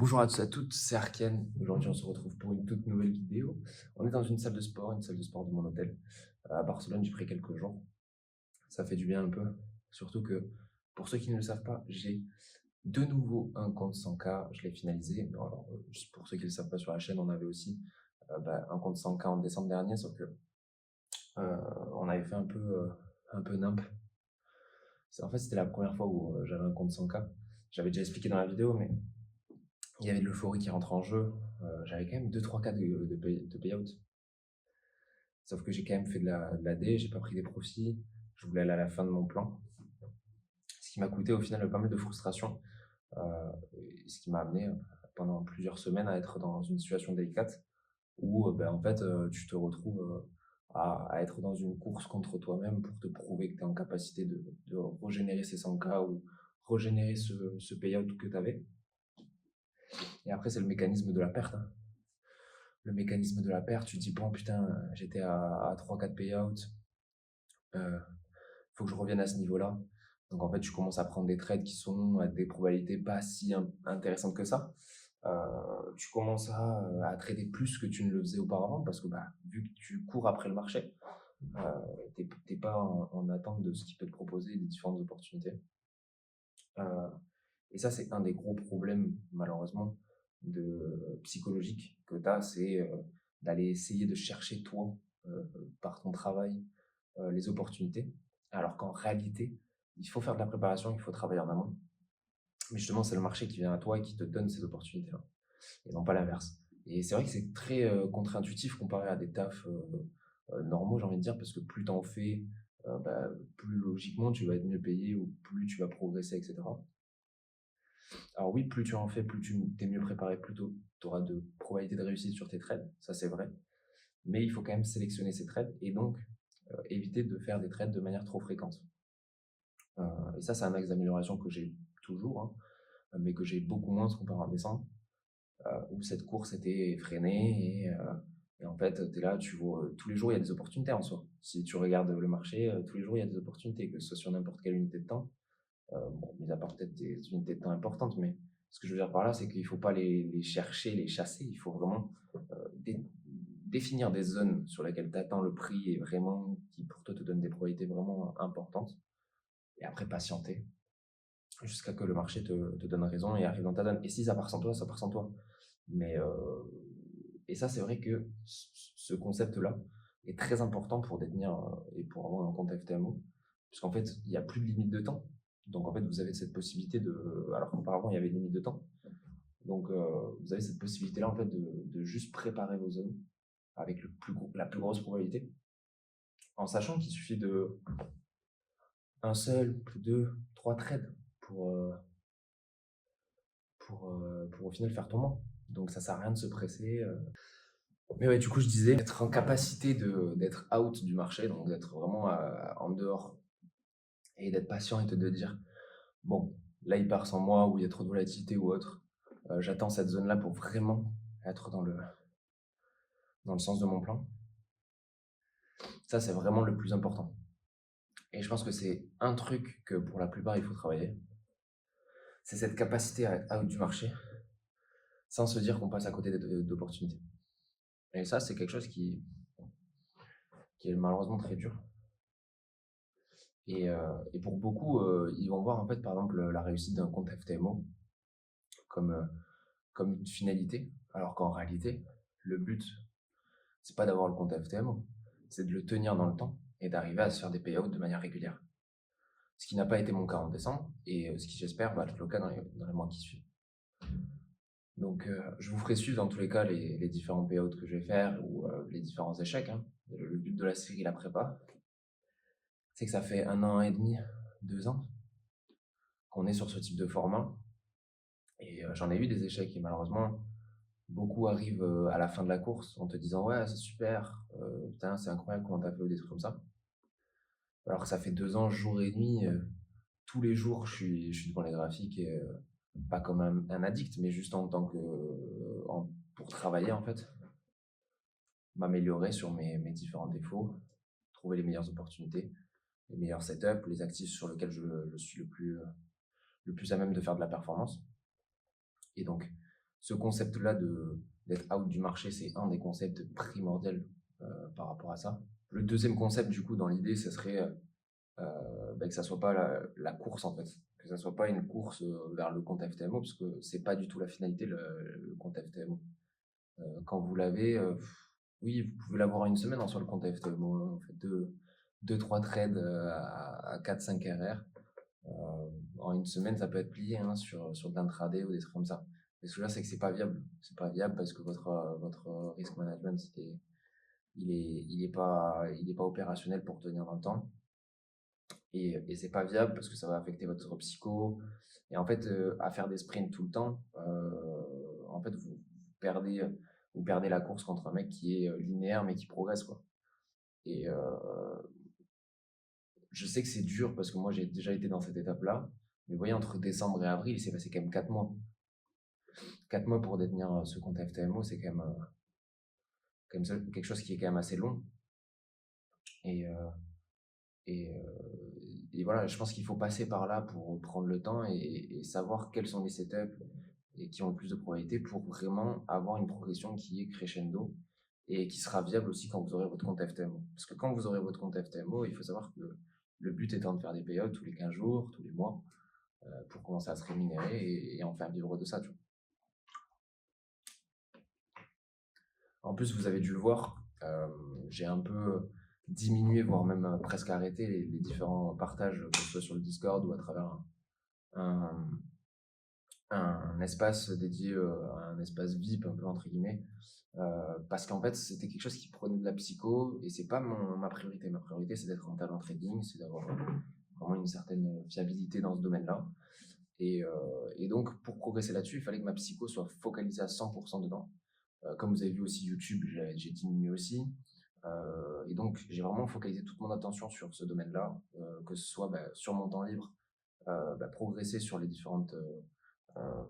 Bonjour à tous et à toutes, c'est Arken. Aujourd'hui, on se retrouve pour une toute nouvelle vidéo. On est dans une salle de sport de mon hôtel. À Barcelone, j'ai pris quelques jours. Ça fait du bien un peu. Surtout que, pour ceux qui ne le savent pas, j'ai de nouveau un compte 100K. Je l'ai finalisé. Mais alors, juste pour ceux qui ne le savent pas sur la chaîne, on avait aussi un compte 100K en décembre dernier, sauf que on avait fait un peu nimp. En fait, c'était la première fois où j'avais un compte 100K. J'avais déjà expliqué dans la vidéo, mais il y avait de l'euphorie qui rentre en jeu. J'avais quand même 2-3 cas de payout. Sauf que j'ai quand même fait de la D, j'ai pas pris des profits. Je voulais aller à la fin de mon plan. Ce qui m'a coûté au final pas mal de frustration. Ce qui m'a amené pendant plusieurs semaines à être dans une situation délicate où en fait tu te retrouves à être dans une course contre toi-même pour te prouver que tu es en capacité de régénérer ces 100K ou régénérer ce payout que tu avais. Et après, c'est le mécanisme de la perte, hein. Le mécanisme de la perte, tu te dis, bon, putain, j'étais à 3-4 payouts, faut que je revienne à ce niveau-là. Donc, en fait, tu commences à prendre des trades qui sont à des probabilités pas si intéressantes que ça. Tu commences à trader plus que tu ne le faisais auparavant parce que vu que tu cours après le marché, t'es pas en attente de ce qu'il peut te proposer, des différentes opportunités. Et ça, c'est un des gros problèmes, malheureusement, psychologique que tu as, c'est d'aller essayer de chercher, toi, par ton travail, les opportunités. Alors qu'en réalité, il faut faire de la préparation, il faut travailler en amont. Mais justement, c'est le marché qui vient à toi et qui te donne ces opportunités-là, et non pas l'inverse. Et c'est vrai que c'est très contre-intuitif comparé à des tafs normaux, j'ai envie de dire, parce que plus tu en fais, plus logiquement tu vas être mieux payé ou plus tu vas progresser, etc. Alors oui, plus tu en fais, plus tu es mieux préparé, plus tu auras de probabilité de réussite sur tes trades, ça c'est vrai. Mais il faut quand même sélectionner ces trades et donc éviter de faire des trades de manière trop fréquente. Et ça, c'est un axe d'amélioration que j'ai toujours, hein, mais que j'ai beaucoup moins comparé en décembre, où cette course était effrénée et en fait, tu es là, tu vois, tous les jours, il y a des opportunités en soi. Si tu regardes le marché, tous les jours, il y a des opportunités, que ce soit sur n'importe quelle unité de temps. Bon, mis à part peut-être des unités de temps importantes, mais ce que je veux dire par là, c'est qu'il ne faut pas les chercher, les chasser. Il faut vraiment définir des zones sur lesquelles tu attends le prix et vraiment qui pour toi te donnent des probabilités vraiment importantes. Et après, patienter jusqu'à que le marché te donne raison et arrive dans ta donne. Et si ça part sans toi, ça part sans toi. Mais, et ça, c'est vrai que ce concept-là est très important pour détenir et pour avoir un compte FTMO, puisqu'en fait, il n'y a plus de limite de temps. Donc, en fait, vous avez cette possibilité alors qu'auparavant, il y avait une limite de temps. Donc, vous avez cette possibilité-là, en fait, de juste préparer vos zones avec la plus grosse probabilité, en sachant qu'il suffit de un seul, deux, trois trades pour au final faire ton moins. Donc, ça sert à rien de se presser. Mais ouais, du coup, je disais, être en capacité d'être out du marché, donc d'être vraiment en dehors et d'être patient et de dire, bon, là, il part sans moi ou il y a trop de volatilité ou autre. J'attends cette zone-là pour vraiment être dans le sens de mon plan. Ça, c'est vraiment le plus important. Et je pense que c'est un truc que pour la plupart, il faut travailler. C'est cette capacité à être out du marché sans se dire qu'on passe à côté d'opportunités. Et ça, c'est quelque chose qui est malheureusement très dur. Et pour beaucoup, ils vont voir en fait, par exemple, la réussite d'un compte FTMO comme une finalité, alors qu'en réalité, le but, c'est pas d'avoir le compte FTMO, c'est de le tenir dans le temps et d'arriver à se faire des payouts de manière régulière. Ce qui n'a pas été mon cas en décembre et ce qui, j'espère, va être le cas dans les mois qui suivent. Donc, je vous ferai suivre dans tous les cas les différents payouts que je vais faire ou les différents échecs, hein. Le but de la série, la prépa, c'est que ça fait 1 an et demi, 2 ans qu'on est sur ce type de format. Et j'en ai eu des échecs et malheureusement, beaucoup arrivent à la fin de la course en te disant ouais, c'est super, putain, c'est incroyable comment t'as fait ou des trucs comme ça. Alors que ça fait 2 ans, jour et nuit, tous les jours, je suis devant les graphiques et pas comme un addict, mais juste en tant que pour travailler en fait, m'améliorer sur mes différents défauts, trouver les meilleures opportunités, les meilleurs setups, les actifs sur lesquels je suis le plus à même de faire de la performance. Et donc, ce concept-là d'être out du marché, c'est un des concepts primordiaux par rapport à ça. Le deuxième concept, du coup, dans l'idée, ce serait que ça soit pas la course, en fait. Que ça soit pas une course vers le compte FTMO, parce que c'est pas du tout la finalité, le compte FTMO. Quand vous l'avez, oui, vous pouvez l'avoir une semaine sur le compte FTMO. Hein. Vous faites 2-3 trades à 4-5 RR. En une semaine, ça peut être plié sur de l'intraday ou des trucs comme ça. Mais ce que là, c'est que c'est pas viable. C'est pas viable parce que votre risk management, il est pas opérationnel pour tenir dans le temps. Et c'est pas viable parce que ça va affecter votre psycho. Et en fait, à faire des sprints tout le temps, en fait, vous perdez la course contre un mec qui est linéaire mais qui progresse, quoi. Et je sais que c'est dur parce que moi, j'ai déjà été dans cette étape-là. Mais vous voyez, entre décembre et avril, il s'est passé quand même 4 mois. 4 mois pour détenir ce compte FTMO, c'est quand même quelque chose qui est quand même assez long. Et, euh, Et, et voilà, je pense qu'il faut passer par là pour prendre le temps et savoir quels sont les setups et qui ont le plus de probabilité pour vraiment avoir une progression qui est crescendo et qui sera viable aussi quand vous aurez votre compte FTMO. Parce que quand vous aurez votre compte FTMO, il faut savoir que le but étant de faire des payouts tous les 15 jours, tous les mois, pour commencer à se rémunérer et en faire vivre de ça. Tu vois. En plus, vous avez dû le voir, j'ai un peu diminué, voire même presque arrêté les différents partages, que ce soit sur le Discord ou à travers un, un espace dédié à un espace VIP, un peu entre guillemets, parce qu'en fait, c'était quelque chose qui prenait de la psycho et c'est pas ma priorité. Ma priorité, c'est d'être rentable en trading, c'est d'avoir vraiment une certaine fiabilité dans ce domaine-là. Et donc, pour progresser là-dessus, il fallait que ma psycho soit focalisée à 100% dedans. Comme vous avez vu aussi YouTube, j'ai diminué aussi. Et donc, j'ai vraiment focalisé toute mon attention sur ce domaine-là, que ce soit sur mon temps libre, progresser sur les euh,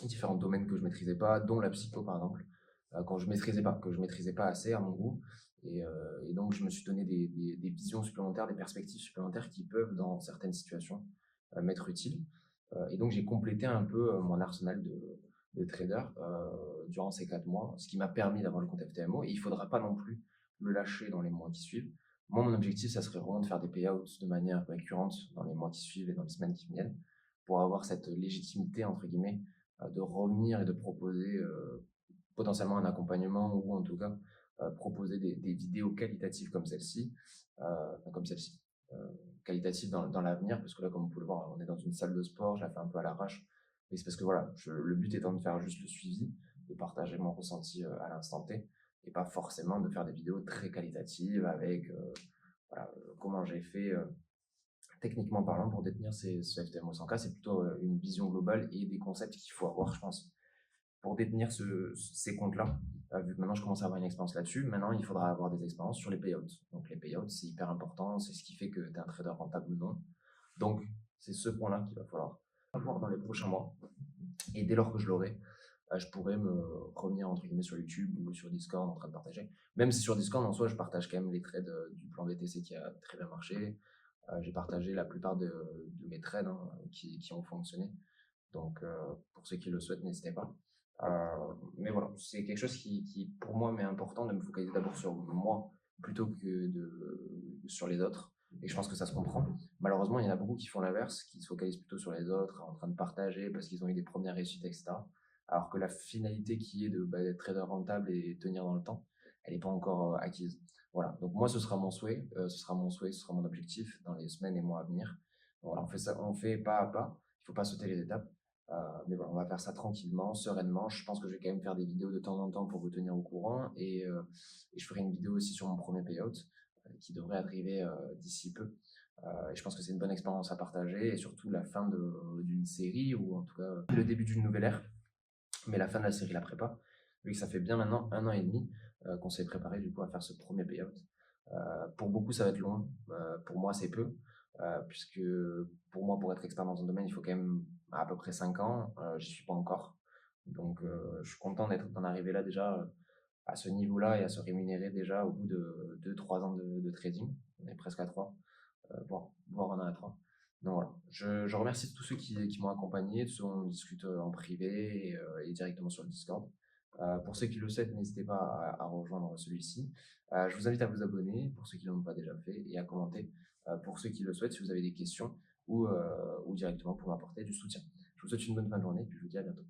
différents domaines que je maîtrisais pas, dont la psycho par exemple, quand que je maîtrisais pas assez à mon goût. Et donc, je me suis donné des visions supplémentaires, des perspectives supplémentaires qui peuvent, dans certaines situations, m'être utiles. Et donc, j'ai complété un peu mon arsenal de trader durant ces 4 mois, ce qui m'a permis d'avoir le compte FTMO. Et il ne faudra pas non plus le lâcher dans les mois qui suivent. Moi, mon objectif, ça serait vraiment de faire des payouts de manière récurrente dans les mois qui suivent et dans les semaines qui viennent pour avoir cette légitimité, entre guillemets, de revenir et de proposer potentiellement un accompagnement ou en tout cas proposer des vidéos qualitatives comme celle-ci, euh, qualitatives dans l'avenir, parce que là, comme vous pouvez le voir, on est dans une salle de sport, je la fais un peu à l'arrache, mais c'est parce que voilà, le but étant de faire juste le suivi, de partager mon ressenti à l'instant T, et pas forcément de faire des vidéos très qualitatives avec comment j'ai fait techniquement parlant pour détenir ce FTMO 100K, c'est plutôt une vision globale et des concepts qu'il faut avoir, je pense, pour détenir ces comptes-là. Vu que maintenant je commence à avoir une expérience là-dessus, maintenant il faudra avoir des expériences sur les payouts. Donc les payouts, c'est hyper important, c'est ce qui fait que tu es un trader rentable ou non. Donc c'est ce point-là qu'il va falloir avoir dans les prochains mois. Et dès lors que je l'aurai, je pourrais me revenir entre guillemets sur YouTube ou sur Discord en train de partager. Même si sur Discord en soi, je partage quand même les trades du plan BTC qui a très bien marché. J'ai partagé la plupart de mes trades qui ont fonctionné. Donc, pour ceux qui le souhaitent, n'hésitez pas. Mais voilà, c'est quelque chose qui, pour moi, m'est important de me focaliser d'abord sur moi plutôt que sur les autres. Et je pense que ça se comprend. Malheureusement, il y en a beaucoup qui font l'inverse, qui se focalisent plutôt sur les autres, en train de partager parce qu'ils ont eu des premières réussites, etc. Alors que la finalité qui est d'être trader rentable et tenir dans le temps, elle n'est pas encore acquise. Voilà, donc moi, ce sera mon souhait, ce sera mon objectif dans les semaines et mois à venir. Voilà, on fait ça, on fait pas à pas, il ne faut pas sauter les étapes. Mais voilà, on va faire ça tranquillement, sereinement. Je pense que je vais quand même faire des vidéos de temps en temps pour vous tenir au courant. Et je ferai une vidéo aussi sur mon premier payout qui devrait arriver d'ici peu. Et je pense que c'est une bonne expérience à partager et surtout la fin d'une série ou en tout cas le début d'une nouvelle ère, mais la fin de la série, la prépa, vu que ça fait bien maintenant 1 an et demi qu'on s'est préparé du coup à faire ce premier payout. Pour beaucoup, ça va être long. Pour moi, c'est peu. Puisque pour moi, pour être expert dans un domaine, il faut quand même à peu près 5 ans. J'y suis pas encore. Donc, je suis content d'en arriver là déjà à ce niveau-là et à se rémunérer déjà au bout de 2-3 ans de trading. On est presque à 3, voire on en a à 3. Donc voilà, je remercie tous ceux qui m'ont accompagné, tous ceux on discute en privé et directement sur le Discord. Pour ceux qui le souhaitent, n'hésitez pas à rejoindre celui-ci. Je vous invite à vous abonner pour ceux qui ne l'ont pas déjà fait et à commenter pour ceux qui le souhaitent si vous avez des questions ou directement pour m'apporter du soutien. Je vous souhaite une bonne fin de journée et puis je vous dis à bientôt.